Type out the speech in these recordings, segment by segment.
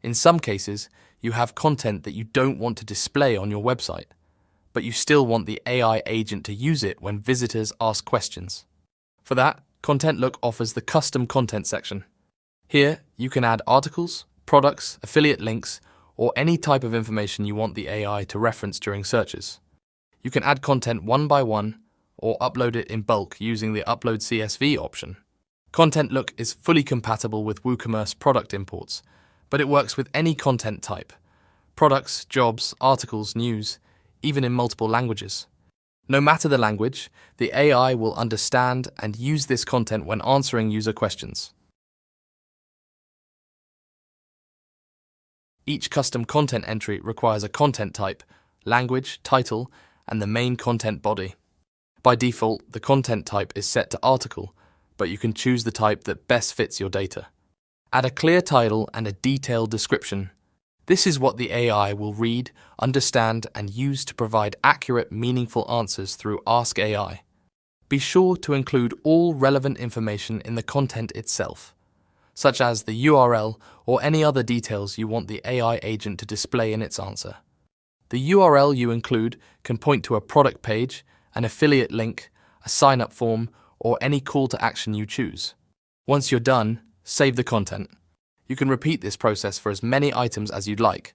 In some cases, you have content that you don't want to display on your website, but you still want the AI agent to use it when visitors ask questions. For that, ContentLook offers the custom content section. Here, you can add articles, products, affiliate links, or any type of information you want the AI to reference during searches. You can add content one by one or upload it in bulk using the Upload CSV option. ContentLook is fully compatible with WooCommerce product imports, but it works with any content type: products, jobs, articles, news, even in multiple languages. No matter the language, the AI will understand and use this content when answering user questions. Each custom content entry requires a content type, language, title, and the main content body. By default, the content type is set to article, but you can choose the type that best fits your data. Add a clear title and a detailed description. This is what the AI will read, understand, and use to provide accurate, meaningful answers through Ask AI. Be sure to include all relevant information in the content itself, such as the URL or any other details you want the AI agent to display in its answer. The URL you include can point to a product page, an affiliate link, a sign-up form, or any call to action you choose. Once you're done, save the content. You can repeat this process for as many items as you'd like.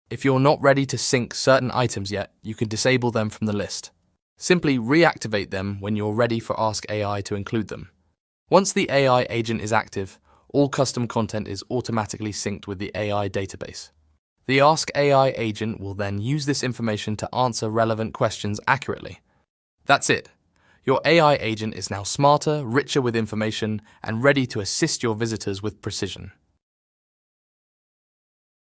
If you're not ready to sync certain items yet, you can disable them from the list. Simply reactivate them when you're ready for Ask AI to include them. Once the AI agent is active, all custom content is automatically synced with the AI database. The Ask AI agent will then use this information to answer relevant questions accurately. That's it. Your AI agent is now smarter, richer with information, and ready to assist your visitors with precision.